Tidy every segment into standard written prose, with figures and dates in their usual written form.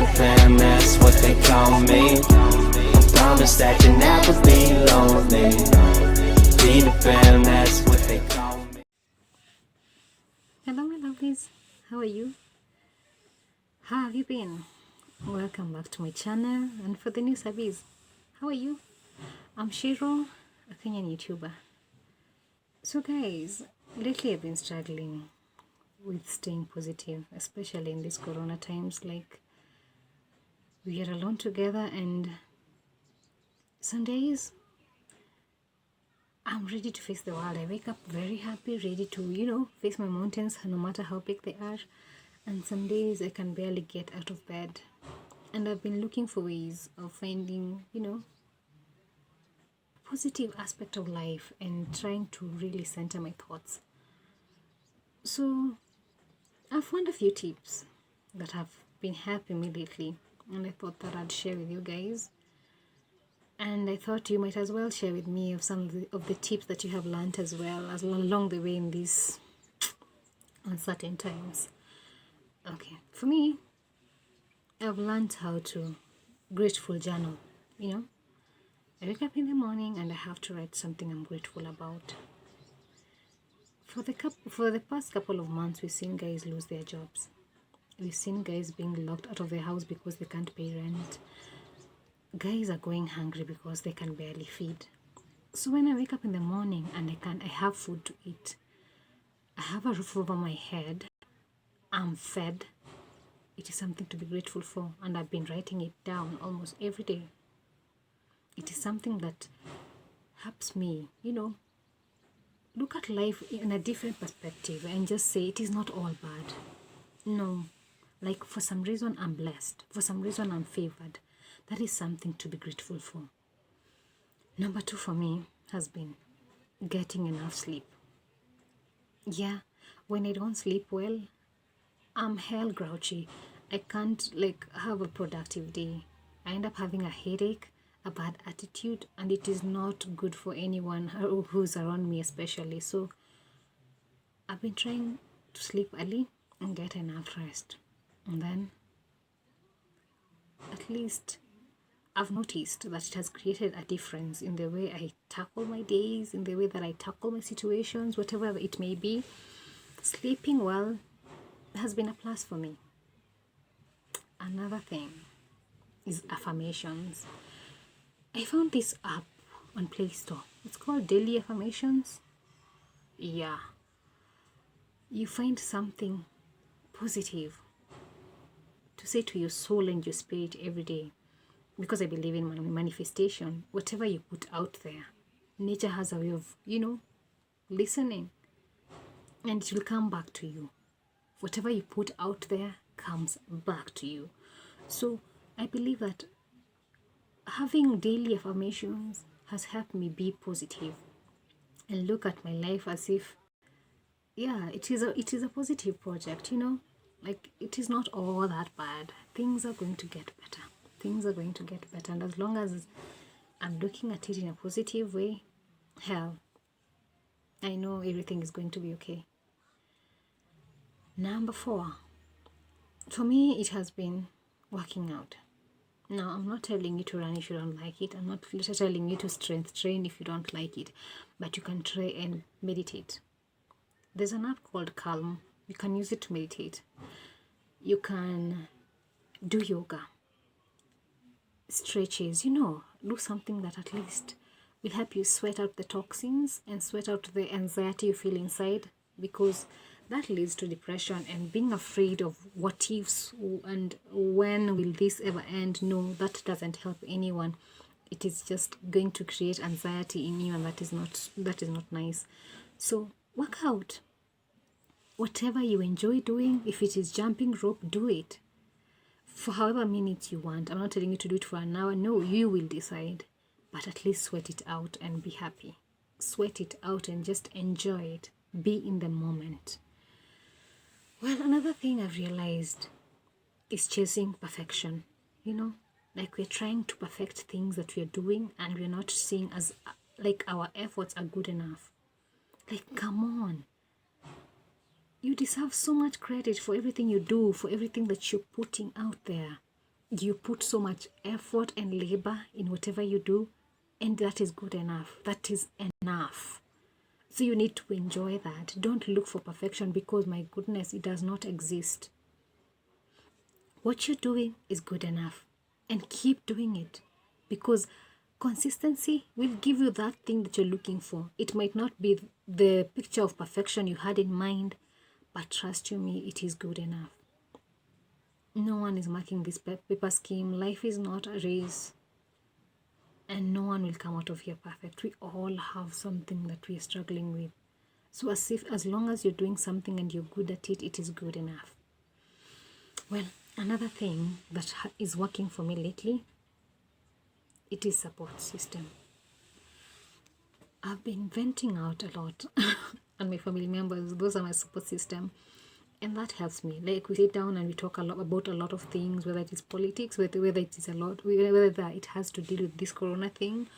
the fam, that's what they call me. I promise that you'll never be lonely. Be the fam, that's what they call me. Hello my lovelies, how are you? How have you been? Welcome back to my channel, and for the new subbies, how are you? I'm Shiro, a Kenyan YouTuber. So guys, lately I've been struggling with staying positive, especially in these corona times. Like, we are alone together, and some days I'm ready to face the world. I wake up very happy, ready to, face my mountains no matter how big they are. And some days I can barely get out of bed. And I've been looking for ways of finding, positive aspect of life and trying to really center my thoughts. So I've found a few tips that have been helping me lately, and I thought that I'd share with you guys. And I thought you might as well share with me of some of the tips that you have learned as well as along the way in these uncertain times. Okay, for me, I've learned how to grateful journal. I wake up in the morning and I have to write something I'm grateful about. For the past couple of months, we've seen guys lose their jobs. We've seen guys being locked out of their house because they can't pay rent. Guys are going hungry because they can barely feed. So when I wake up in the morning and I have food to eat, I have a roof over my head, I'm fed, it is something to be grateful for, and I've been writing it down almost every day. It is something that helps me, look at life in a different perspective and just say it is not all bad. No, like for some reason I'm blessed, for some reason I'm favored. That is something to be grateful for. Number 2 for me has been getting enough sleep. Yeah, when I don't sleep well, I'm hell grouchy. I can't have a productive day. I end up having a headache, a bad attitude, and it is not good for anyone who's around me especially. So I've been trying to sleep early and get enough rest. And then at least I've noticed that it has created a difference in the way I tackle my days, in the way that I tackle my situations, whatever it may be. Sleeping well has been a plus for me. Another thing is affirmations. I found this app on Play Store. It's called Daily Affirmations. Yeah. You find something positive to say to your soul and your spirit every day. Because I believe in manifestation, whatever you put out there, nature has a way of, listening, and it will come back to you. Whatever you put out there comes back to you. So I believe that having daily affirmations has helped me be positive and look at my life as if, it is a positive project, like it is not all that bad. Things are going to get better. Things are going to get better, and as long as I'm looking at it in a positive way, hell, I know everything is going to be okay. Number 4, for me, it has been working out. Now, I'm not telling you to run if you don't like it. I'm not telling you to strength train if you don't like it, but you can try and meditate. There's an app called Calm. You can use it to meditate. You can do yoga, stretches, do something that at least will help you sweat out the toxins and sweat out the anxiety you feel inside, because that leads to depression and being afraid of what ifs and when will this ever end. No, that doesn't help anyone. It is just going to create anxiety in you, and that is not nice. So work out. Whatever you enjoy doing, if it is jumping rope, do it for however minutes you want. I'm not telling you to do it for an hour. No, you will decide. But at least sweat it out and be happy. Sweat it out and just enjoy it. Be in the moment. Well, another thing I've realized is chasing perfection. Like we're trying to perfect things that we're doing, and we're not seeing as like our efforts are good enough. Like, come on. You deserve so much credit for everything you do, for everything that you're putting out there. You put so much effort and labor in whatever you do, and that is good enough. That is enough. So you need to enjoy that. Don't look for perfection, because my goodness, it does not exist. What you're doing is good enough, and keep doing it, because consistency will give you that thing that you're looking for. It might not be the picture of perfection you had in mind, but trust you me, it is good enough. No one is marking this paper scheme. Life is not a race, and no one will come out of here perfect. We all have something that we are struggling with. So as long as you're doing something and you're good at it, it is good enough. Well, another thing that is working for me lately, it is support system. I've been venting out a lot and my family members, those are my support system, and that helps me. Like, we sit down and we talk about a lot of things, whether it is politics, whether it is whether it has to deal with this corona thing,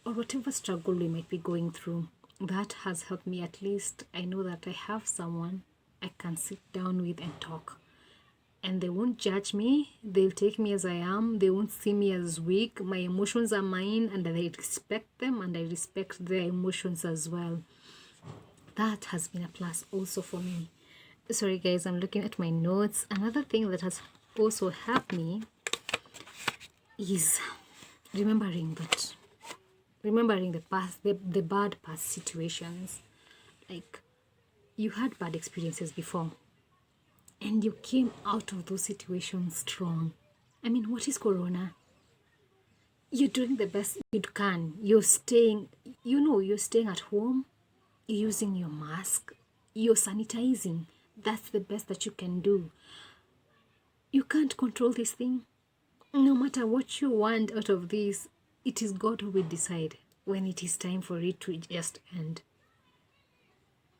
or whatever struggle we might be going through. That has helped me. At least I know that I have someone I can sit down with and talk, and they won't judge me. They'll take me as I am. They won't see me as weak. My emotions are mine, and I respect them, and I respect their emotions as well. That has been a plus also for me. Sorry guys, I'm looking at my notes. Another thing that has also helped me is remembering the past, the bad past situations. Like, you had bad experiences before, and you came out of those situations strong. I mean, what is corona? You're doing the best you can. You're staying at home, you're using your mask, you're sanitizing. That's the best that you can do. You can't control this thing. No matter what you want out of this, it is God who will decide when it is time for it to just end.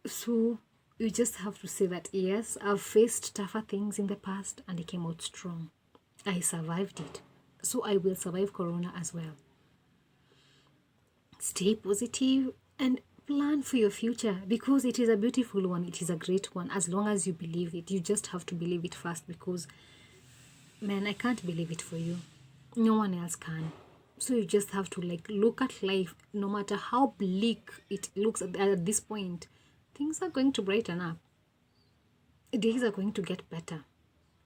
So you just have to say that, yes, I've faced tougher things in the past and I came out strong. I survived it. So I will survive corona as well. Stay positive and plan for your future, because it is a beautiful one. It is a great one, as long as you believe it. You just have to believe it first, because, man, I can't believe it for you. No one else can. So you just have to look at life. No matter how bleak it looks at this point, things are going to brighten up. Days are going to get better.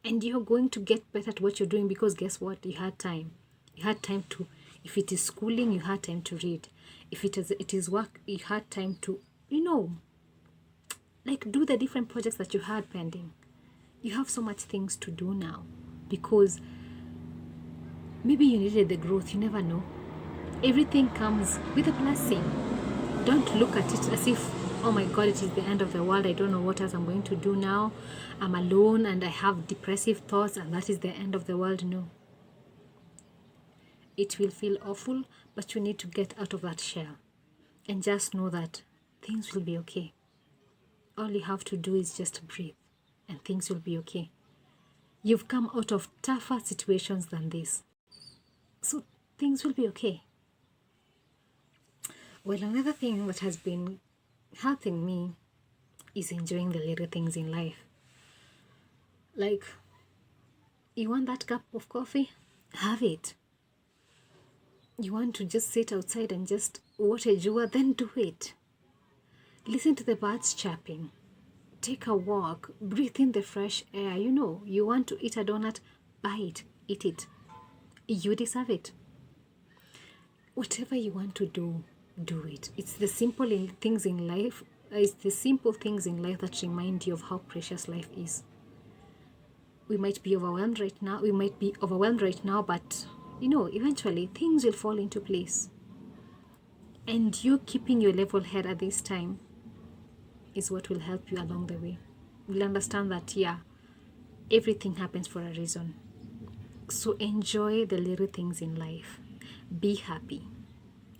And you're going to get better at what you're doing, because guess what? You had time. You had time to, if it is schooling, you had time to read. If it is work, you had time to, do the different projects that you had pending. You have so much things to do now, because maybe you needed the growth. You never know. Everything comes with a blessing. Don't look at it as if, oh my God, it is the end of the world. I don't know what else I'm going to do now. I'm alone and I have depressive thoughts and that is the end of the world. No. It will feel awful, but you need to get out of that shell and just know that things will be okay. All you have to do is just breathe and things will be okay. You've come out of tougher situations than this, so things will be okay. Well, another thing that has been helping me is enjoying the little things in life. Like, you want that cup of coffee? Have it. You want to just sit outside and just watch a jua? Then do it. Listen to the birds chirping. Take a walk. Breathe in the fresh air. You want to eat a donut? Buy it. Eat it. You deserve it. Whatever you want to do, do it. It's the simple things in life. It's the simple things in life that remind you of how precious life is. We might be overwhelmed right now. But eventually things will fall into place. And you keeping your level head at this time is what will help you along the way. You'll understand that, everything happens for a reason. So enjoy the little things in life. Be happy.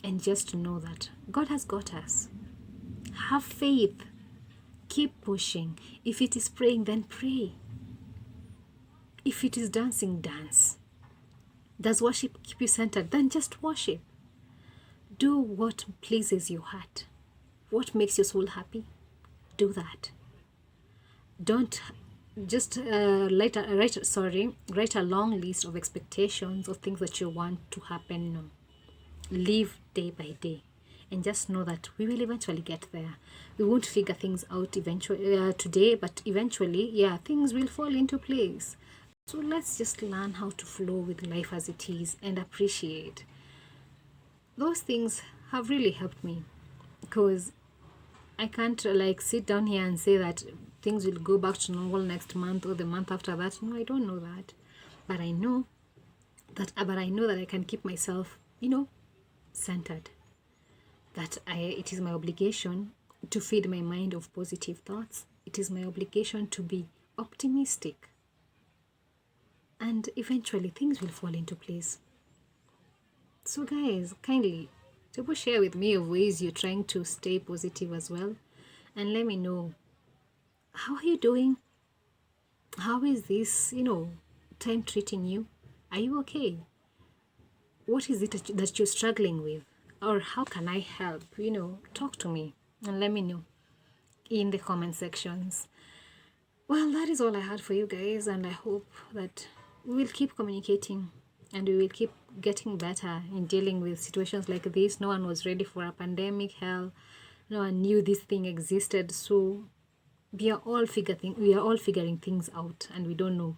And just know that God has got us. Have faith. Keep pushing. If it is praying, then pray. If it is dancing, dance. Does worship keep you centered? Then just worship. Do what pleases your heart. What makes your soul happy? Do that. Don't just write a long list of expectations of things that you want to happen. Live day by day, and just know that we will eventually get there. We won't figure things out eventually today, but eventually, yeah, things will fall into place. So let's just learn how to flow with life as it is and appreciate. Those things have really helped me, because I can't like sit down here and say that things will go back to normal next month or the month after that. No, I don't know that. But I know that I can keep myself, centered. That it is my obligation to feed my mind of positive thoughts. It is my obligation to be optimistic. And eventually things will fall into place. So guys, kindly share with me of ways you're trying to stay positive as well. And let me know, how are you doing? How is this, time treating you? Are you okay? What is it that you're struggling with? Or how can I help? Talk to me and let me know in the comment sections. Well, that is all I had for you guys, and I hope that we will keep communicating and we will keep getting better in dealing with situations like this. No one was ready for a pandemic. Hell, no one knew this thing existed. So we are all figuring things out, and we don't know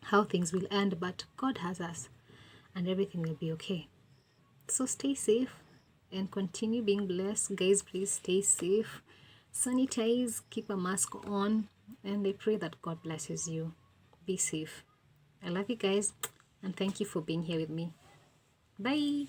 how things will end, but God has us, and everything will be okay. So stay safe and continue being blessed. Guys, please stay safe. Sanitize, keep a mask on, and I pray that God blesses you. Be safe. I love you guys, and thank you for being here with me. Bye.